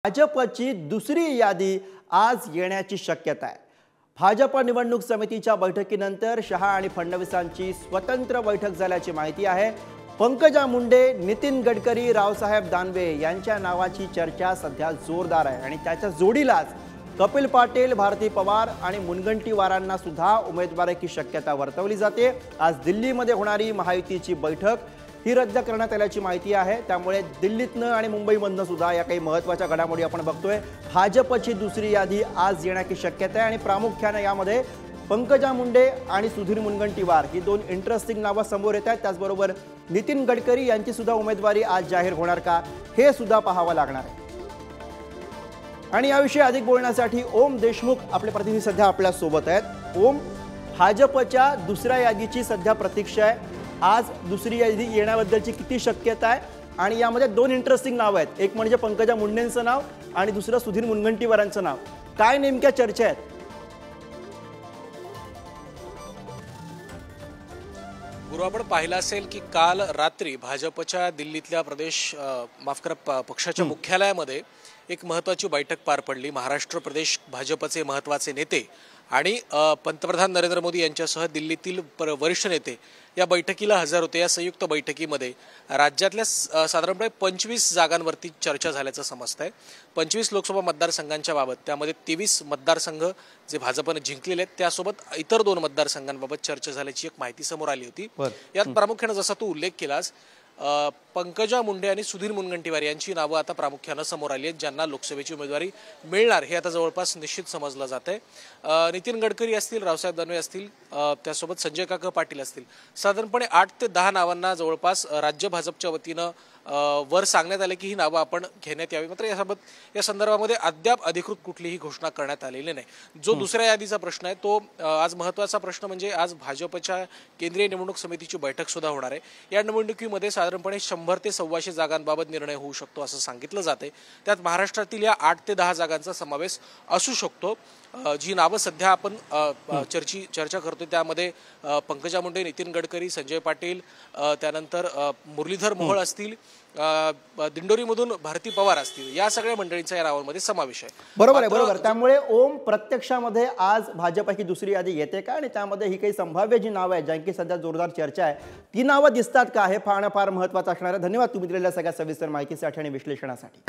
भाजपची दुसरी यादी आज येण्याची शक्यता आहे। भाजप निवडणूक समितीच्या बैठकीनंतर शहा आणि फडणवीसांची स्वतंत्र बैठक झाल्याची माहिती आहे। पंकजा मुंडे, नितीन गडकरी, रावसाहेब दानवे यांच्या नावाची चर्चा सध्या जोरदार आहे आणि त्याच्या जोडीलाच कपिल पाटील, भारती पवार आणि मुनगंटीवारांना सुद्धा उमेदवारीची शक्यता वर्तवली जाते। आज दिल्लीमध्ये होणारी महायुतीची बैठक ही रद्द करण्यात आल्याची माहिती आहे। त्यामुळे दिल्लीतनं आणि मुंबईमधनं सुद्धा या काही महत्त्वाच्या घडामोडी आपण बघतोय। भाजपची दुसरी यादी आज येण्याची शक्यता आहे आणि प्रामुख्याने यामध्ये पंकजा मुंडे आणि सुधीर मुनगंटीवार ही दोन इंटरेस्टिंग नावं समोर येत आहेत। त्याचबरोबर नितीन गडकरी यांची सुद्धा उमेदवारी आज जाहीर होणार का हे सुद्धा पाहावं लागणार आहे। आणि याविषयी अधिक बोलण्यासाठी ओम देशमुख आपले प्रतिनिधी सध्या आपल्या सोबत आहेत। ओम, भाजपच्या दुसऱ्या यादीची सध्या प्रतीक्षा आहे। आज दुसरी यादी येण्याबद्दलची किती शक्यता आहे आणि यामध्ये दोन इंटरेस्टिंग नाव आहेत, एक म्हणजे पंकजा मुंडेंचं नाव आणि दुसरं सुधीर मुनगंटीवारांचं नाव। काय नेमक्या चर्चा आहेत? गुरु, आपण पाहिलं असेल की काल रात्री भाजपच्या दिल्लीतल्या पक्षाच्या मुख्यालयामध्ये एक महत्त्वाची बैठक पार पडली। महाराष्ट्र प्रदेश भाजपचे महत्त्वाचे नेते आणि पंतप्रधान नरेंद्र मोदी यांच्यासह दिल्लीतील वरिष्ठ नेते या बैठकीला हजर होते। या संयुक्त बैठकीमध्ये राज्यातल्या साधारणपणे 25 जागांवरती चर्चा झाल्याचं समजतंय। 25 लोकसभा मतदारसंघांच्या बाबत, त्यामध्ये 23 मतदारसंघ जे भाजपने जिंकलेले आहेत, त्यासोबत इतर 2 मतदारसंघांबाबत चर्चा झाल्याची एक माहिती समोर आली होती। यात प्रामुख्याने जसा तू उल्लेख केलास, पंकजा मुंडे आणि सुधीर मुनगंटीवार यांची नावं आता प्रामुख्याने समोर आली आहेत, ज्यांना लोकसभेची उमेदवारी मिळणार हे आता जवळपास निश्चित समजलं जात आहे। नितीन गडकरी असतील, रावसाहेब दानवे असतील, त्यासोबत संजय काका पाटील असतील, साधारणपणे 8 ते 10 नावांना जवळपास राज्य भाजपच्या वतीनं वर सांगण्यात आले की ही नावं आपण घेण्यात यावी। मात्र या संदर्भामध्ये अद्याप अधिकृत कुठलीही घोषणा करण्यात आलेली नाही। जो दुसऱ्या यादीचा प्रश्न आहे तो आज महत्त्वाचा प्रश्न म्हणजे आज भाजपच्या केंद्रीय निवडणूक समितीची बैठक सुद्धा होणार आहे। या निवडणुकीमध्ये साधारणपणे 100 ते 125 जागांबाबत निर्णय होऊ शकतो असं सांगितलं जाते। त्यात महाराष्ट्रातील या 8 ते 10 जागांचा समावेश असू शकतो। जी नावं सध्या आपण चर्चा करतोय त्यामध्ये पंकजा मुंडे, नितीन गडकरी, संजय पाटील, त्यानंतर मुरलीधर मोहोळ असतील, दिंडोरीमधून भारती पवार असतील, या सगळ्या मंडळींचा या नावांमध्ये समावेश आहे। बरोबर आहे, बरोबर। त्यामुळे ओम, प्रत्यक्षामध्ये आज भाजपची दुसरी यादी येते का आणि त्यामध्ये ही काही संभाव्य जी नावं आहेत ज्यांची सध्या जोरदार चर्चा आहे ती नावं दिसतात का हे पाहणं फार महत्त्वाचं असणार आहे। धन्यवाद तुम्ही दिलेल्या सगळ्या सविस्तर माहितीसाठी आणि विश्लेषणासाठी।